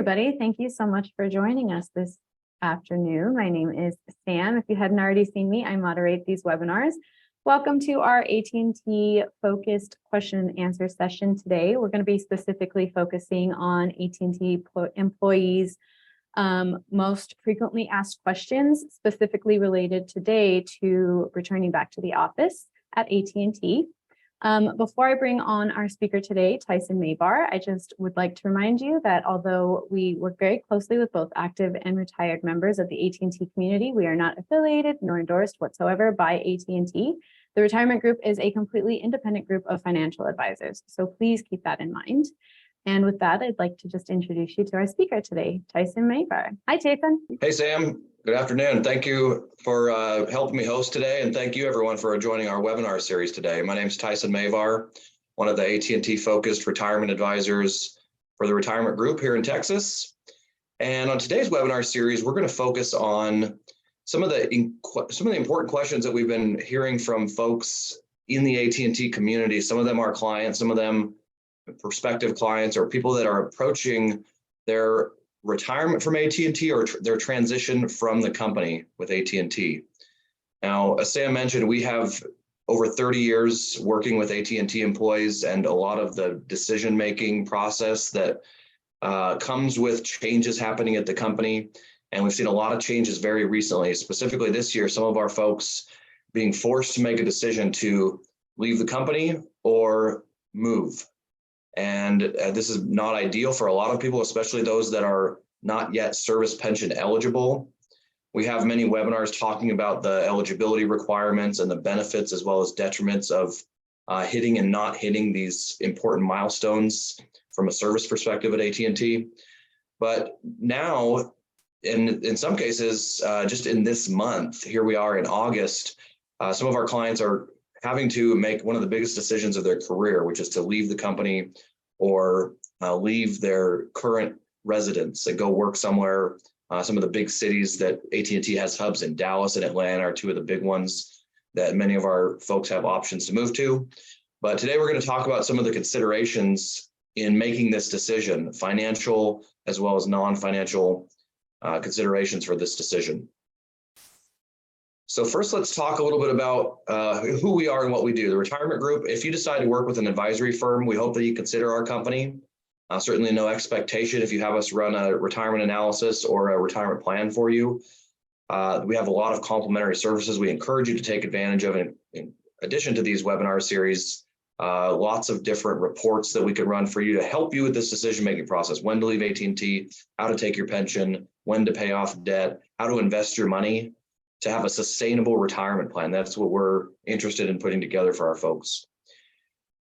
everybody. Thank you so much for joining us this afternoon. My name is Sam. If you hadn't already seen me, I moderate these webinars. Welcome to our AT&T focused question and answer session today. We're going to be specifically focusing on AT&T employees' most frequently asked questions, specifically related today to returning back to the office at AT&T. Before I bring on our speaker today, Tyson Maybar, I just would like to remind you that although we work very closely with both active and retired members of the AT&T community, we are not affiliated nor endorsed whatsoever by AT&T. The retirement group is a completely independent group of financial advisors, so please keep that in mind. And with that, I'd like to just introduce you to our speaker today, Tyson Maybar. Hi, Tyson. Hey, Sam. Good afternoon. Thank you for helping me host today, and thank you everyone for joining our webinar series today. My name is Tyson Maybar, one of the AT&T focused retirement advisors for the retirement group here in Texas. And on today's webinar series, we're going to focus on some of the important questions that we've been hearing from folks in the AT&T community. Some of them are clients, some of them prospective clients, or people that are approaching their retirement from AT&T or their transition from the company with AT&T. Now, as Sam mentioned, we have over 30 years working with AT&T employees, and a lot of the decision-making process that comes with changes happening at the company. And we've seen a lot of changes very recently, specifically this year, some of our folks being forced to make a decision to leave the company or move. And this is not ideal for a lot of people, especially those that are not yet service pension eligible. We have many webinars talking about the eligibility requirements and the benefits as well as detriments of hitting and not hitting these important milestones from a service perspective at AT&T. But now, in some cases, just in this month, here we are in August, some of our clients are having to make one of the biggest decisions of their career, which is to leave the company or leave their current residence and go work somewhere. Some of the big cities that AT&T has hubs in, Dallas and Atlanta, are two of the big ones that many of our folks have options to move to. But today we're going to talk about some of the considerations in making this decision, financial as well as non-financial considerations for this decision. So first, let's talk a little bit about who we are and what we do. The retirement group, if you decide to work with an advisory firm, we hope that you consider our company. Certainly no expectation if you have us run a retirement analysis or a retirement plan for you. We have a lot of complimentary services we encourage you to take advantage of. In addition to these webinar series, lots of different reports that we can run for you to help you with this decision-making process: when to leave AT&T, how to take your pension, when to pay off debt, how to invest your money to have a sustainable retirement plan. That's what we're interested in putting together for our folks.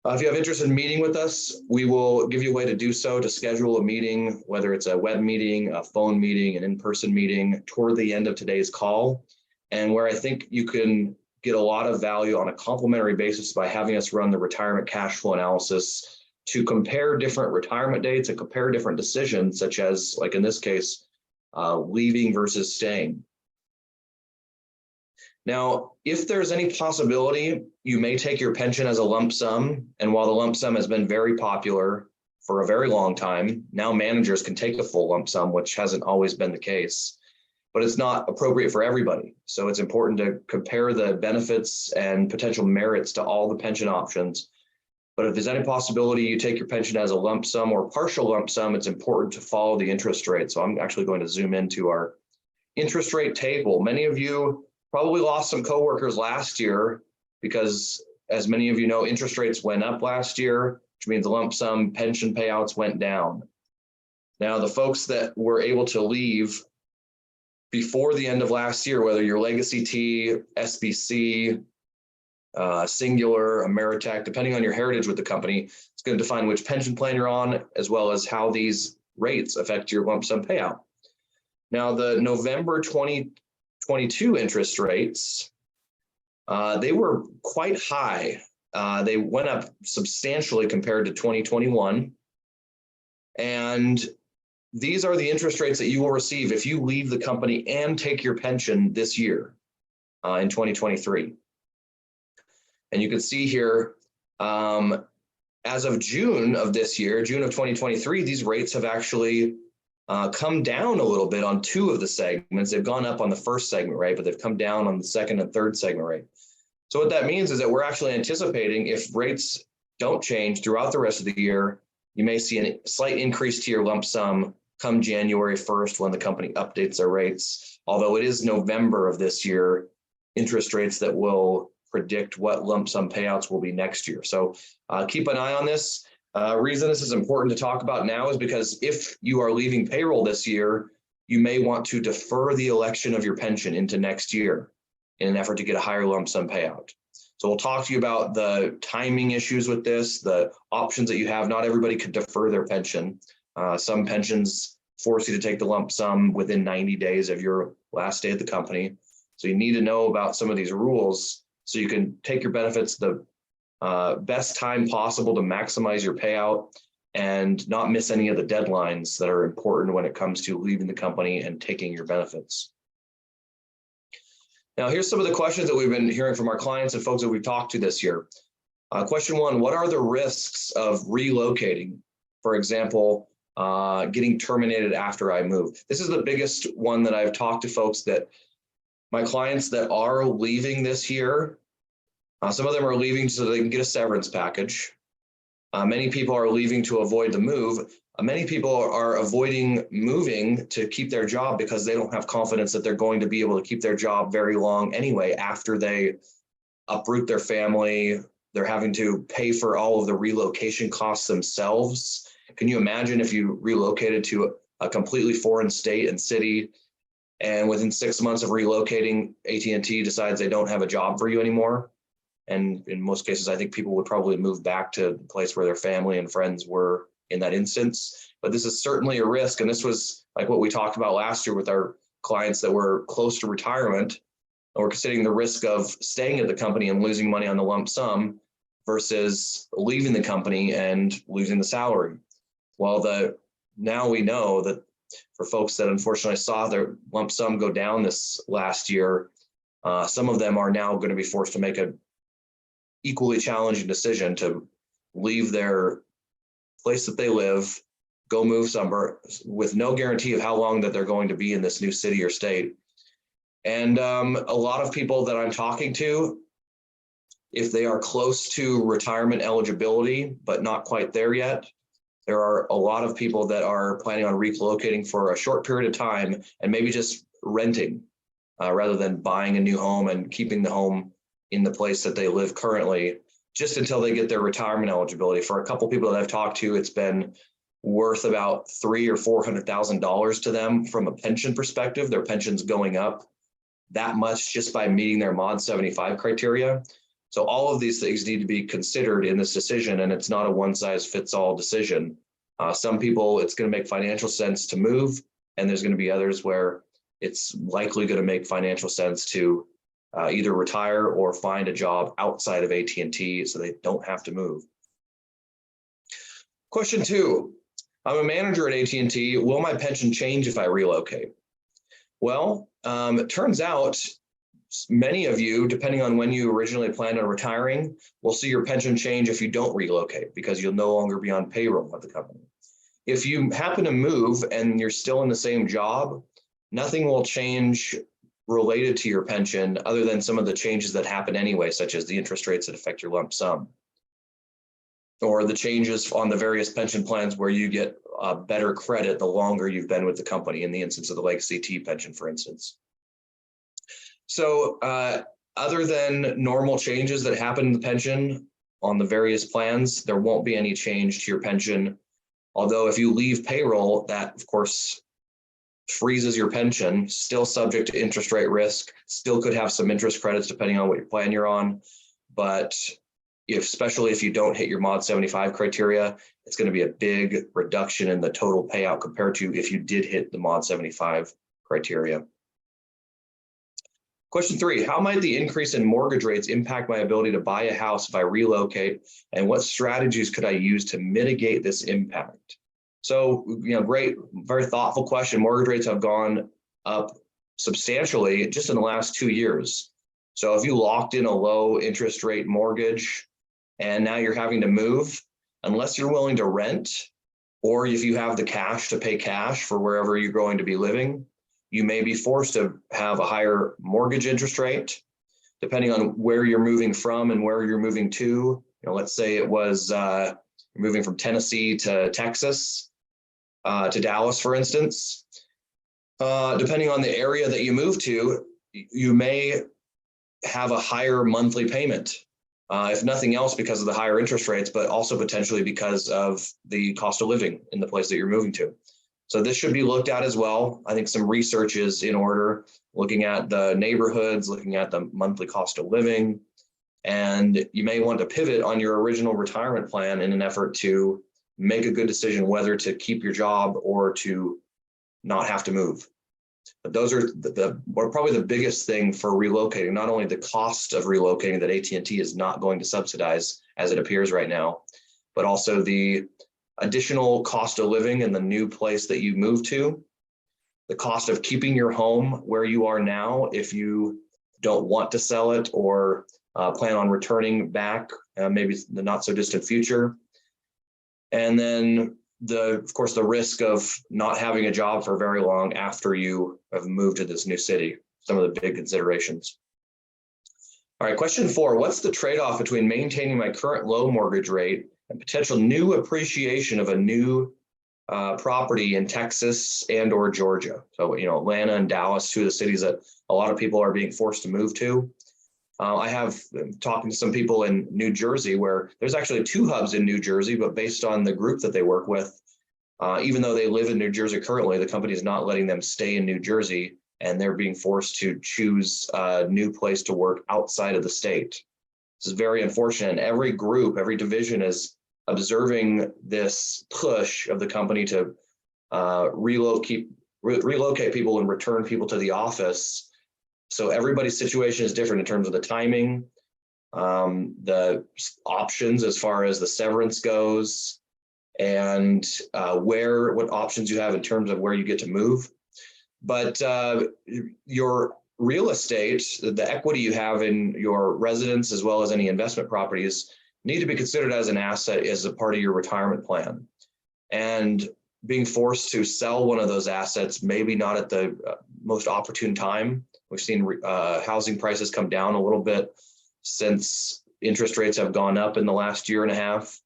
If you have interest in meeting with us, we will give you a way to do so, to schedule a meeting, whether it's a web meeting, a phone meeting, an in-person meeting, toward the end of today's call. And where I think you can get a lot of value on a complimentary basis by having us run the retirement cash flow analysis to compare different retirement dates and compare different decisions, such as, like in this case, leaving versus staying. Now, if there's any possibility, you may take your pension as a lump sum. And while the lump sum has been very popular for a very long time, now managers can take a full lump sum, which hasn't always been the case. But it's not appropriate for everybody. So it's important to compare the benefits and potential merits to all the pension options. But if there's any possibility you take your pension as a lump sum or partial lump sum, it's important to follow the interest rate. So I'm actually going to zoom into our interest rate table. Many of you probably lost some coworkers last year because, as many of you know, interest rates went up last year, which means the lump sum pension payouts went down. Now, the folks that were able to leave before the end of last year, whether you're Legacy T, SBC, Singular, Ameritech, depending on your heritage with the company, it's going to define which pension plan you're on, as well as how these rates affect your lump sum payout. Now, the November 2022 interest rates, they were quite high. They went up substantially compared to 2021. And these are the interest rates that you will receive if you leave the company and take your pension this year in 2023. And you can see here, as of June of this year, June of 2023, these rates have actually come down a little bit on two of the segments. They've gone up on the first segment rate, but they've come down on the second and third segment rate. So what that means is that we're actually anticipating if rates don't change throughout the rest of the year, you may see a slight increase to your lump sum come January 1st when the company updates their rates. Although it is November of this year, interest rates that will predict what lump sum payouts will be next year. So keep an eye on this. Reason this is important to talk about now is because if you are leaving payroll this year, you may want to defer the election of your pension into next year in an effort to get a higher lump sum payout. So we'll talk to you about the timing issues with this, the options that you have. Not everybody could defer their pension. Some pensions force you to take the lump sum within 90 days of your last day at the company. So you need to know about some of these rules so you can take your benefits the best time possible to maximize your payout and not miss any of the deadlines that are important when it comes to leaving the company and taking your benefits. Now, here's some of the questions that we've been hearing from our clients and folks that we've talked to this year. Question one, what are the risks of relocating? For example, getting terminated after I move. This is the biggest one that I've talked to folks that my clients that are leaving this year. Some of them are leaving so they can get a severance package. Many people are leaving to avoid the move. Many people are avoiding moving to keep their job because they don't have confidence that they're going to be able to keep their job very long anyway after they uproot their family. They're having to pay for all of the relocation costs themselves. Can you imagine if you relocated to a completely foreign state and city, and within 6 months of relocating, AT&T decides they don't have a job for you anymore? And in most cases, I think people would probably move back to the place where their family and friends were in that instance. But this is certainly a risk. And this was like what we talked about last year with our clients that were close to retirement, and we're considering the risk of staying at the company and losing money on the lump sum versus leaving the company and losing the salary. Well, now we know that for folks that unfortunately saw their lump sum go down this last year, some of them are now going to be forced to make a equally challenging decision to leave their place that they live, go move somewhere with no guarantee of how long that they're going to be in this new city or state. And a lot of people that I'm talking to, if they are close to retirement eligibility, but not quite there yet, there are a lot of people that are planning on relocating for a short period of time and maybe just renting rather than buying a new home and keeping the home in the place that they live currently, just until they get their retirement eligibility. For a couple of people that I've talked to, it's been worth about $300,000 or $400,000 to them from a pension perspective. Their pension's going up that much just by meeting their Mod 75 criteria. So all of these things need to be considered in this decision, and it's not a one-size-fits-all decision. Some people, it's going to make financial sense to move, and there's going to be others where it's likely going to make financial sense to either retire or find a job outside of AT&T so they don't have to move. Question two, I'm a manager at AT&T. Will my pension change if I relocate? Well, it turns out many of you, depending on when you originally planned on retiring, will see your pension change if you don't relocate because you'll no longer be on payroll at the company. If you happen to move and you're still in the same job, nothing will change related to your pension other than some of the changes that happen anyway, such as the interest rates that affect your lump sum, or the changes on the various pension plans where you get better credit the longer you've been with the company, in the instance of the Legacy T pension, for instance. So other than normal changes that happen in the pension on the various plans, there won't be any change to your pension. Although if you leave payroll, that of course freezes your pension, still subject to interest rate risk, still could have some interest credits depending on what plan you're on. But especially if you don't hit your Mod 75 criteria, it's going to be a big reduction in the total payout compared to if you did hit the Mod 75 criteria. Question three, how might the increase in mortgage rates impact my ability to buy a house if I relocate, and what strategies could I use to mitigate this impact? So, great, very thoughtful question. Mortgage rates have gone up substantially just in the last 2 years. So if you locked in a low interest rate mortgage and now you're having to move, unless you're willing to rent, or if you have the cash to pay cash for wherever you're going to be living, you may be forced to have a higher mortgage interest rate, depending on where you're moving from and where you're moving to. Let's say it was moving from Tennessee to Texas, to Dallas, for instance. Depending on the area that you move to, you may have a higher monthly payment, if nothing else because of the higher interest rates, but also potentially because of the cost of living in the place that you're moving to. So this should be looked at as well. I think some research is in order, looking at the neighborhoods, looking at the monthly cost of living, and you may want to pivot on your original retirement plan in an effort to make a good decision whether to keep your job or to not have to move. But those are probably the biggest thing for relocating, not only the cost of relocating that AT&T is not going to subsidize as it appears right now, but also the additional cost of living in the new place that you move to, the cost of keeping your home where you are now if you don't want to sell it or plan on returning back, maybe in the not so distant future. And then of course, the risk of not having a job for very long after you have moved to this new city, some of the big considerations. All right, question 4, what's the trade-off between maintaining my current low mortgage rate and potential new appreciation of a new property in Texas and or Georgia? So, Atlanta and Dallas, two of the cities that a lot of people are being forced to move to. I have talking to some people in New Jersey where there's actually 2 hubs in New Jersey, but based on the group that they work with, even though they live in New Jersey currently, the company is not letting them stay in New Jersey, and they're being forced to choose a new place to work outside of the state. This is very unfortunate. And every group, every division is observing this push of the company to relocate people and return people to the office. So everybody's situation is different in terms of the timing, the options as far as the severance goes, and what options you have in terms of where you get to move. But your real estate, the equity you have in your residence, as well as any investment properties, need to be considered as an asset as a part of your retirement plan. And being forced to sell one of those assets, maybe not at the most opportune time. We've seen housing prices come down a little bit since interest rates have gone up in the last year and a half.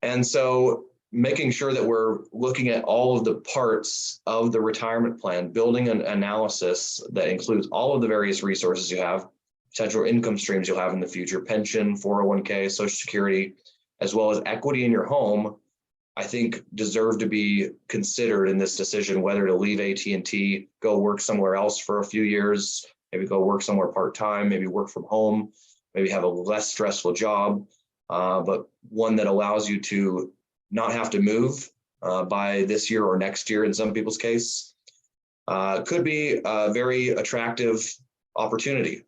And so making sure that we're looking at all of the parts of the retirement plan, building an analysis that includes all of the various resources you have, potential income streams you'll have in the future, pension, 401k, Social Security, as well as equity in your home, I think deserve to be considered in this decision, whether to leave AT&T, go work somewhere else for a few years, maybe go work somewhere part-time, maybe work from home, maybe have a less stressful job, but one that allows you to not have to move by this year or next year in some people's case. Could be a very attractive opportunity.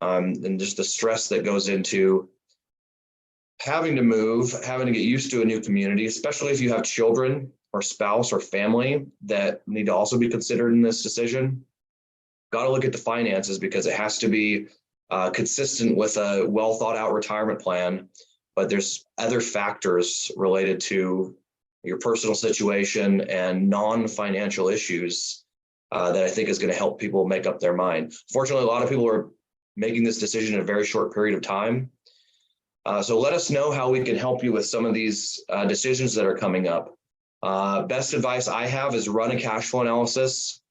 And just the stress that goes into having to move, having to get used to a new community, especially if you have children or spouse or family that need to also be considered in this decision. Got to look at the finances because it has to be consistent with a well thought out retirement plan. But there's other factors related to your personal situation and non-financial issues that I think is going to help people make up their mind. Fortunately, a lot of people are making this decision in a very short period of time. So let us know how we can help you with some of these decisions that are coming up. Best advice I have is run a cash flow analysis.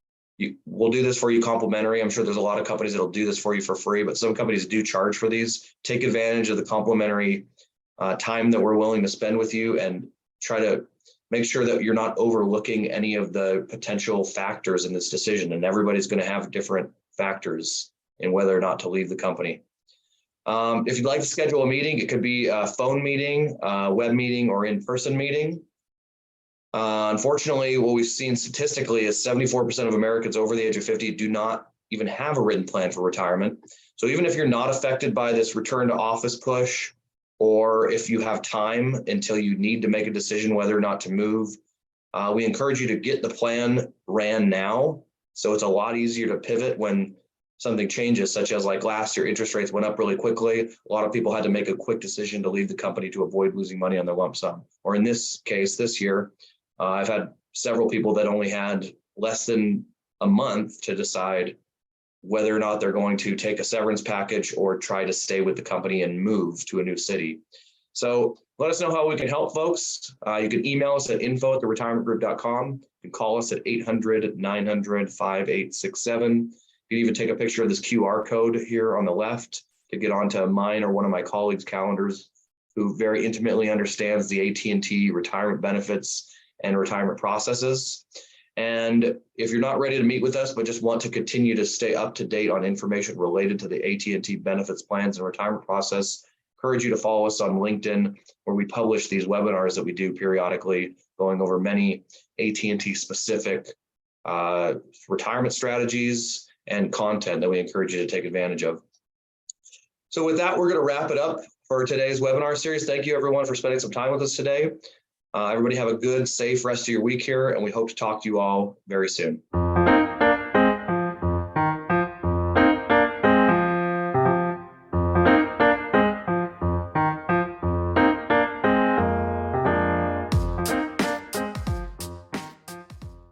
We'll do this for you complimentary. I'm sure there's a lot of companies that'll do this for you for free, but some companies do charge for these. Take advantage of the complimentary time that we're willing to spend with you and try to make sure that you're not overlooking any of the potential factors in this decision. And everybody's going to have different factors in whether or not to leave the company. If you'd like to schedule a meeting, it could be a phone meeting, web meeting, or in-person meeting. Unfortunately, what we've seen statistically is 74% of Americans over the age of 50 do not even have a written plan for retirement. So even if you're not affected by this return to office push, or if you have time until you need to make a decision whether or not to move, we encourage you to get the plan ran now. So it's a lot easier to pivot when something changes, such as like last year, interest rates went up really quickly. A lot of people had to make a quick decision to leave the company to avoid losing money on their lump sum. Or in this case, this year, I've had several people that only had less than a month to decide whether or not they're going to take a severance package or try to stay with the company and move to a new city. So let us know how we can help, folks. You can email us at info@theretirementgroup.com. You can call us at 800-900-5867. You can even take a picture of this QR code here on the left to get onto mine or one of my colleagues' calendars who very intimately understands the AT&T retirement benefits and retirement processes. And if you're not ready to meet with us, but just want to continue to stay up to date on information related to the AT&T benefits plans and retirement process, encourage you to follow us on LinkedIn, where we publish these webinars that we do periodically, going over many AT&T specific retirement strategies and content that we encourage you to take advantage of. So with that, we're going to wrap it up for today's webinar series. Thank you, everyone, for spending some time with us today. Everybody have a good, safe rest of your week here, and we hope to talk to you all very soon.